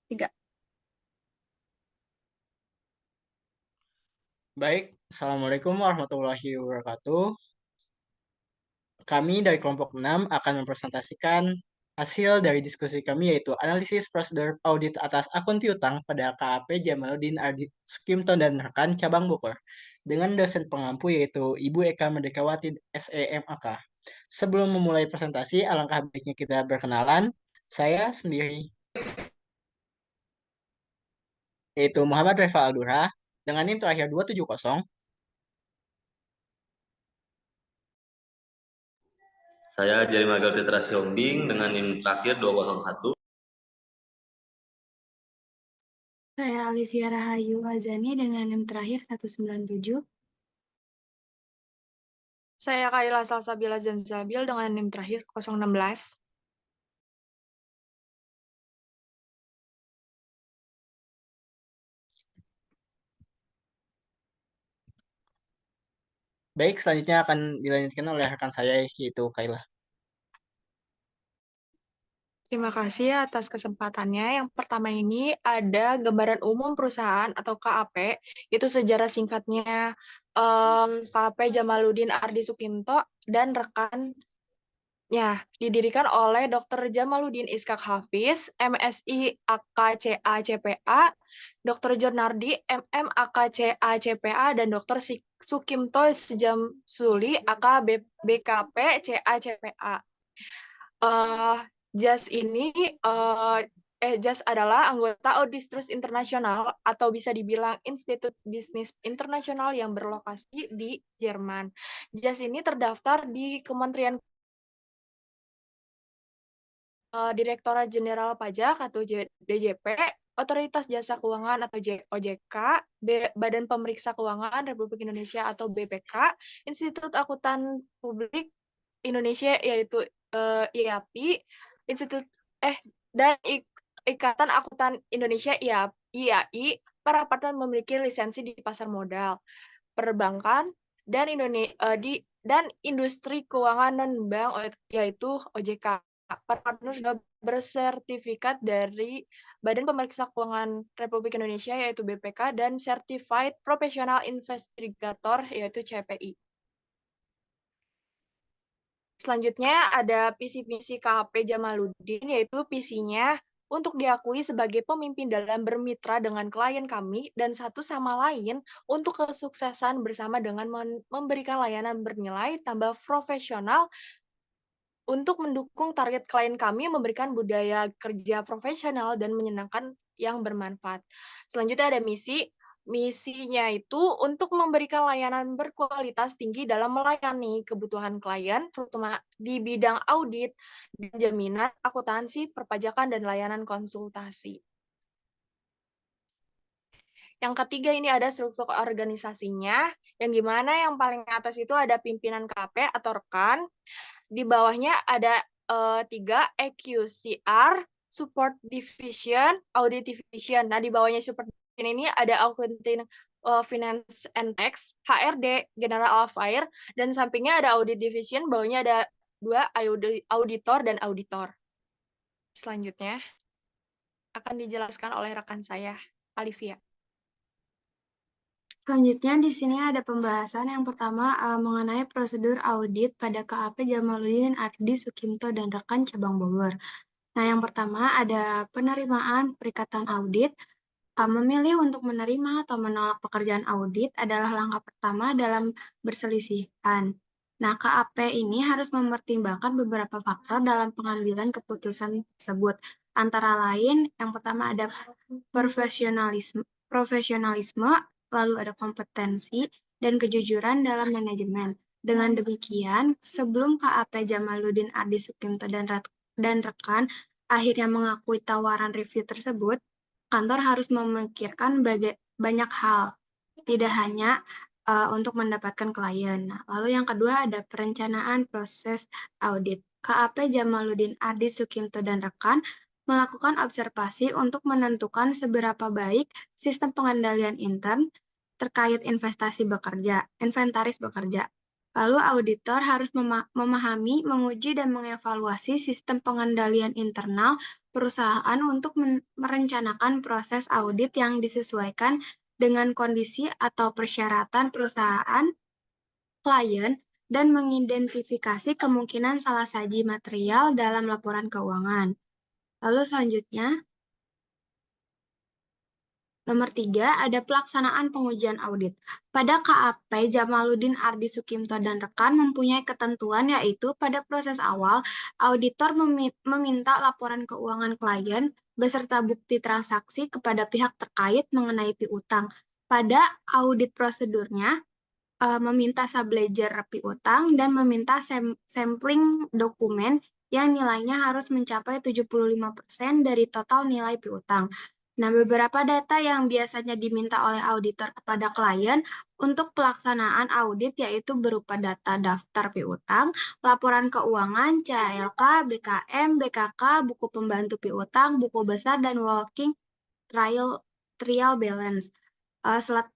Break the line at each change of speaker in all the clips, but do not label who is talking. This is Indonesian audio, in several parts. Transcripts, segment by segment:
Tiga.
Baik, Assalamualaikum warahmatullahi wabarakatuh. Kami dari kelompok 6 akan mempresentasikan hasil dari diskusi kami yaitu analisis prosedur audit atas akun piutang pada KAP Jamaluddin Ardi Sukimto dan rekan cabang Bogor dengan dosen pengampu yaitu Ibu Eka Merdekawati SEMAK. Sebelum memulai presentasi, alangkah baiknya kita berkenalan. Saya sendiri yaitu Muhammad Reva Aldura dengan NIM terakhir 270.
Saya Jerry Magal Tetra Siombing dengan NIM terakhir 201.
Saya Olivia Rahayu Azani dengan NIM terakhir 197.
Saya Kaila Salsabila Zanzabil dengan NIM terakhir 016.
Baik, selanjutnya akan dilanjutkan oleh rekan saya yaitu Kaila.
Terima kasih atas kesempatannya. Yang pertama ini ada gambaran umum perusahaan atau KAP, itu sejarah singkatnya KAP Jamaluddin Ardi Sukimto dan rekannya. Didirikan oleh Dr. Jamaluddin Iskak Hafiz, MSI AKCA CPA, Dr. Jonardi MM AKCA CPA, dan Dr. Sukimto Sejamsuli AK BKP CA CPA. JAS adalah anggota Auditus Internasional atau bisa dibilang Institut Bisnis Internasional yang berlokasi di Jerman. JAS ini terdaftar di Kementerian Direktorat Jenderal Pajak atau DJP, Otoritas Jasa Keuangan atau OJK, Badan Pemeriksa Keuangan Republik Indonesia atau BPK, Institut Akuntan Publik Indonesia yaitu IAPI, dan Ikatan Akuntan Indonesia IAI, para partner memiliki lisensi di pasar modal, perbankan, dan industri keuangan non-bank yaitu OJK. Para partner juga bersertifikat dari Badan Pemeriksa Keuangan Republik Indonesia yaitu BPK dan Certified Professional Investigator yaitu CPI. Selanjutnya ada visi-misi KAP Jamaluddin, yaitu visinya untuk diakui sebagai pemimpin dalam bermitra dengan klien kami dan satu sama lain untuk kesuksesan bersama dengan memberikan layanan bernilai tambah profesional untuk mendukung target klien kami memberikan budaya kerja profesional dan menyenangkan yang bermanfaat. Selanjutnya ada misinya itu untuk memberikan layanan berkualitas tinggi dalam melayani kebutuhan klien, terutama di bidang audit, dan jaminan, akuntansi, perpajakan, dan layanan konsultasi. Yang ketiga ini ada struktur organisasinya, yang dimana yang paling atas itu ada pimpinan KP atau rekan, di bawahnya ada 3 EQCR, Support Division, Audit Division. Nah, di bawahnya Support Division ini ada Accounting, Finance and Tax, HRD, General Affairs, dan sampingnya ada Audit Division, bawahnya ada 2 auditor dan auditor. Selanjutnya akan dijelaskan oleh rekan saya, Olivia.
Selanjutnya di sini ada pembahasan yang pertama mengenai prosedur audit pada KAP Jamaluddin Ardi Sukimto dan rekan cabang Bogor. Nah, yang pertama ada penerimaan perikatan audit. Memilih untuk menerima atau menolak pekerjaan audit adalah langkah pertama dalam berselisihan. Nah, KAP ini harus mempertimbangkan beberapa faktor dalam pengambilan keputusan tersebut. Antara lain, yang pertama ada profesionalisme, lalu ada kompetensi, dan kejujuran dalam manajemen. Dengan demikian, sebelum KAP Jamaluddin Ardi Sukimto dan rekan akhirnya mengakui tawaran review tersebut, kantor harus memikirkan banyak hal, tidak hanya untuk mendapatkan klien. Nah, lalu yang kedua ada perencanaan proses audit. KAP Jamaluddin Ardi Sukimto dan rekan melakukan observasi untuk menentukan seberapa baik sistem pengendalian intern terkait inventaris bekerja. Lalu auditor harus memahami, menguji, dan mengevaluasi sistem pengendalian internal perusahaan untuk merencanakan proses audit yang disesuaikan dengan kondisi atau persyaratan perusahaan, klien, dan mengidentifikasi kemungkinan salah saji material dalam laporan keuangan. Lalu selanjutnya, nomor 3, ada pelaksanaan pengujian audit. Pada KAP, Jamaluddin Ardi Sukimto dan rekan mempunyai ketentuan yaitu pada proses awal, auditor meminta laporan keuangan klien beserta bukti transaksi kepada pihak terkait mengenai piutang. Pada audit prosedurnya, meminta subledger piutang dan meminta sampling dokumen yang nilainya harus mencapai 75% dari total nilai piutang. Nah, beberapa data yang biasanya diminta oleh auditor kepada klien untuk pelaksanaan audit yaitu berupa data daftar piutang, laporan keuangan, CALK, BKM, BKK, buku pembantu piutang, buku besar, dan working trial balance.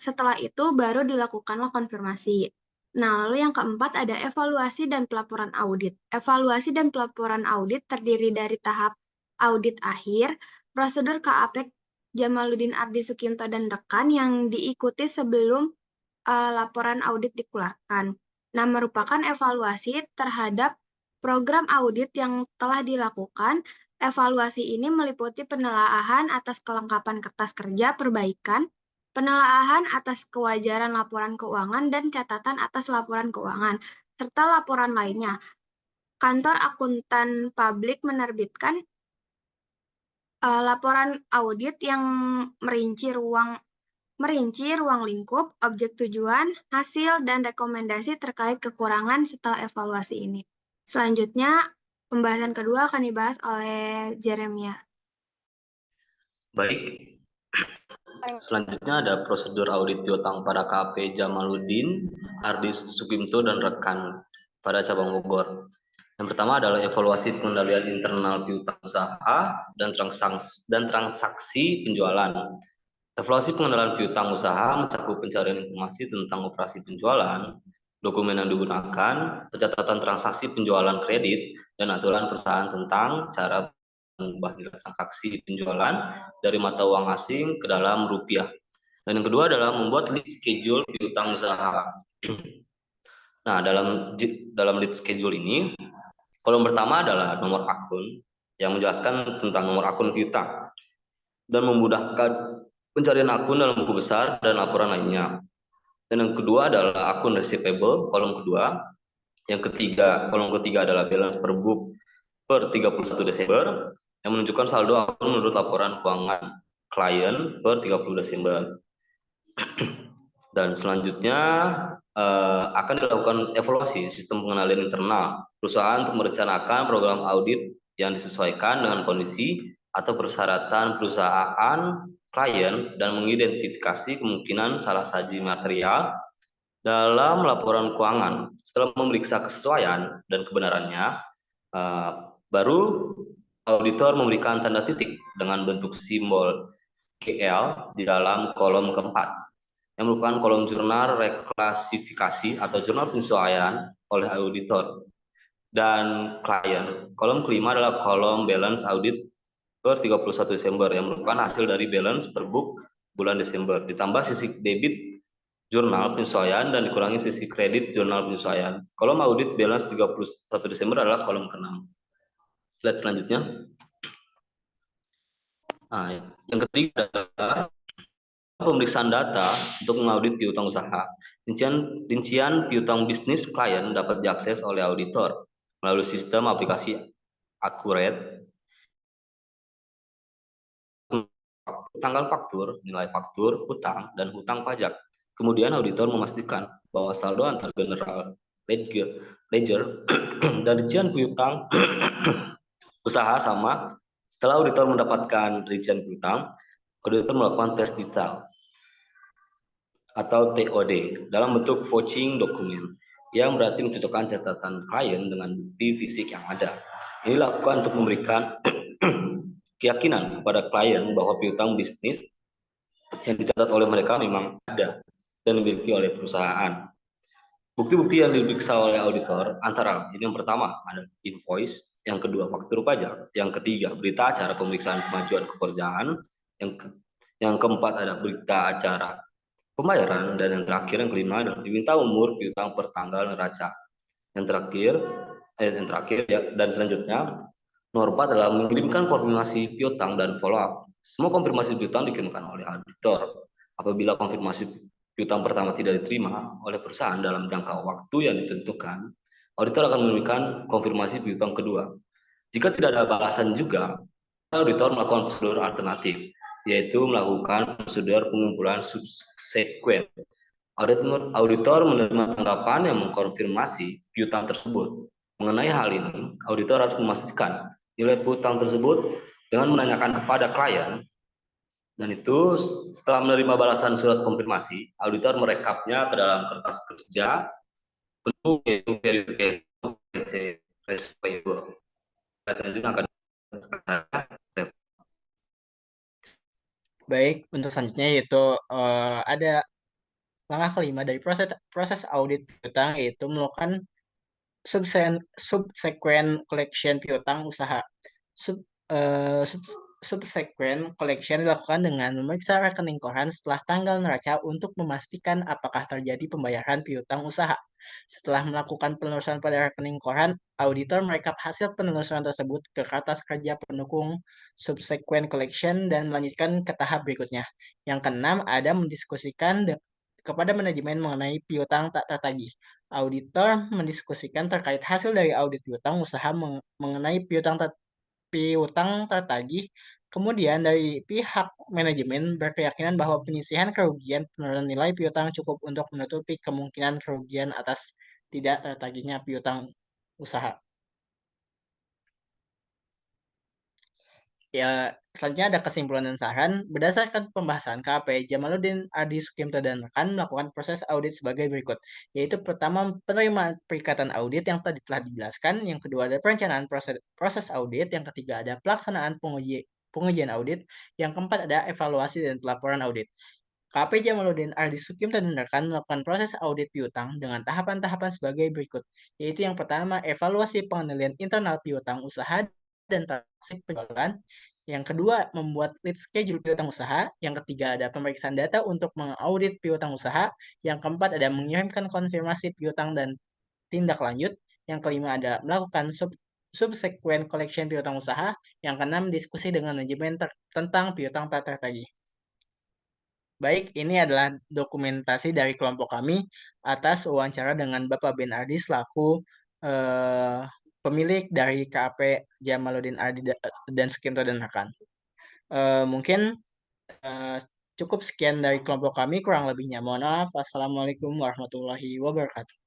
Setelah itu baru dilakukanlah konfirmasi. Nah, lalu yang keempat ada evaluasi dan pelaporan audit. Evaluasi dan pelaporan audit terdiri dari tahap audit akhir, prosedur KAP Jamaluddin Ardi Sukimto dan rekan yang diikuti sebelum laporan audit dikeluarkan. Nah, merupakan evaluasi terhadap program audit yang telah dilakukan. Evaluasi ini meliputi penelaahan atas kelengkapan kertas kerja perbaikan, penelaahan atas kewajaran laporan keuangan, dan catatan atas laporan keuangan, serta laporan lainnya. Kantor akuntan publik menerbitkan laporan audit yang merinci ruang lingkup, objek tujuan, hasil, dan rekomendasi terkait kekurangan setelah evaluasi ini. Selanjutnya, pembahasan kedua akan dibahas oleh Jeremia.
Baik, selanjutnya ada prosedur audit piutang pada KAP Jamaluddin Ardi Sukimto dan rekan pada cabang Bogor. Yang pertama adalah evaluasi pengendalian internal piutang usaha dan transaksi penjualan. Evaluasi pengendalian piutang usaha mencakup pencarian informasi tentang operasi penjualan, dokumen yang digunakan, pencatatan transaksi penjualan kredit, dan aturan perusahaan tentang cara mengubah nilai transaksi penjualan dari mata uang asing ke dalam rupiah. Dan yang kedua adalah membuat lead schedule piutang usaha. Nah, dalam lead schedule ini, kolom pertama adalah nomor akun yang menjelaskan tentang nomor akun piutang dan memudahkan pencarian akun dalam buku besar dan laporan lainnya. Dan yang kedua adalah akun receivable, kolom kedua. Yang ketiga, kolom ketiga adalah balance per book per 31 Desember yang menunjukkan saldo akun menurut laporan keuangan klien per 30 Desember. Dan selanjutnya akan dilakukan evaluasi sistem pengendalian internal perusahaan untuk merencanakan program audit yang disesuaikan dengan kondisi atau persyaratan perusahaan klien dan mengidentifikasi kemungkinan salah saji material dalam laporan keuangan. Setelah memeriksa kesesuaian dan kebenarannya, baru auditor memberikan tanda titik dengan bentuk simbol GL di dalam kolom keempat yang merupakan kolom jurnal reklasifikasi atau jurnal penyesuaian oleh auditor dan klien. Kolom kelima adalah kolom balance audit per 31 Desember yang merupakan hasil dari balance per book bulan Desember, ditambah sisi debit jurnal penyesuaian dan dikurangi sisi kredit jurnal penyesuaian. Kolom audit balance 31 Desember adalah kolom ke-6. Slide selanjutnya. Nah, yang ketiga adalah pemeriksaan data untuk mengaudit piutang usaha. Rincian piutang bisnis klien dapat diakses oleh auditor melalui sistem aplikasi Accurate. Tanggal faktur, nilai faktur, hutang, dan hutang pajak. Kemudian auditor memastikan bahwa saldo antar general ledger dan rincian piutang usaha sama. Setelah auditor mendapatkan rincian piutang, auditor melakukan tes detail atau TOD dalam bentuk vouching dokumen yang berarti mencocokkan catatan klien dengan bukti fisik yang ada. Ini dilakukan untuk memberikan keyakinan kepada klien bahwa piutang bisnis yang dicatat oleh mereka memang ada dan dimiliki oleh perusahaan. Bukti-bukti yang diperiksa oleh auditor antara lain yang pertama ada invoice, yang kedua faktur pajak, yang ketiga berita acara pemeriksaan kemajuan pekerjaan, yang keempat ada berita acara pembayaran, dan yang terakhir yang kelima adalah diminta umur piutang per tanggal neraca. Yang terakhir ya, dan selanjutnya nomor 4 adalah mengirimkan konfirmasi piutang dan follow up. Semua konfirmasi piutang dikirimkan oleh auditor. Apabila konfirmasi piutang pertama tidak diterima oleh perusahaan dalam jangka waktu yang ditentukan, auditor akan memberikan konfirmasi piutang kedua. Jika tidak ada balasan juga, auditor melakukan prosedur alternatif, yaitu melakukan prosedur pengumpulan subsekuen. Auditor menerima tanggapan yang mengkonfirmasi piutang tersebut. Mengenai hal ini, auditor harus memastikan nilai piutang tersebut dengan menanyakan kepada klien, dan itu setelah menerima balasan surat konfirmasi, auditor merekapnya ke dalam kertas kerja bentuk yaitu verification receivable. Selanjutnya akan
Baik, untuk selanjutnya yaitu ada langkah kelima dari proses audit piutang, yaitu melakukan subsequent collection piutang usaha. Sub, eh, sub- Subsequent collection dilakukan dengan memeriksa rekening koran setelah tanggal neraca untuk memastikan apakah terjadi pembayaran piutang usaha. Setelah melakukan penelusuran pada rekening koran, auditor merekap hasil penelusuran tersebut ke kertas kerja pendukung subsequent collection dan melanjutkan ke tahap berikutnya. Yang keenam, ada mendiskusikan kepada manajemen mengenai piutang tak tertagih. Auditor mendiskusikan terkait hasil dari audit piutang usaha mengenai piutang tertagih. Kemudian dari pihak manajemen berkeyakinan bahwa penyisihan kerugian penurunan nilai piutang cukup untuk menutupi kemungkinan kerugian atas tidak tertagihnya piutang usaha. Ya, selanjutnya ada kesimpulan dan saran. Berdasarkan pembahasan KAP, Jamaluddin Ardi Sukimto dan rekan melakukan proses audit sebagai berikut, yaitu pertama penerimaan perikatan audit yang tadi telah dijelaskan, yang kedua ada perencanaan proses audit, yang ketiga ada pelaksanaan pengujian audit, yang keempat ada evaluasi dan pelaporan audit. KP Jamaluddin Ardi Sukimto dan rekan melakukan proses audit piutang dengan tahapan-tahapan sebagai berikut, yaitu yang pertama evaluasi pengendalian internal piutang usaha dan transaksi penjualan. Yang kedua, membuat lead schedule piutang usaha. Yang ketiga, ada pemeriksaan data untuk mengaudit piutang usaha. Yang keempat, ada mengirimkan konfirmasi piutang dan tindak lanjut. Yang kelima, ada melakukan subsequent collection piutang usaha. Yang keenam, diskusi dengan manajemen tentang piutang tak tertagih. Baik, ini adalah dokumentasi dari kelompok kami atas wawancara dengan Bapak Ben Ardi selaku pemilik dari KAP Jamaluddin Ardi dan Sukimto dan rekan. Mungkin cukup sekian dari kelompok kami, kurang lebihnya mohon maaf. Assalamualaikum warahmatullahi wabarakatuh.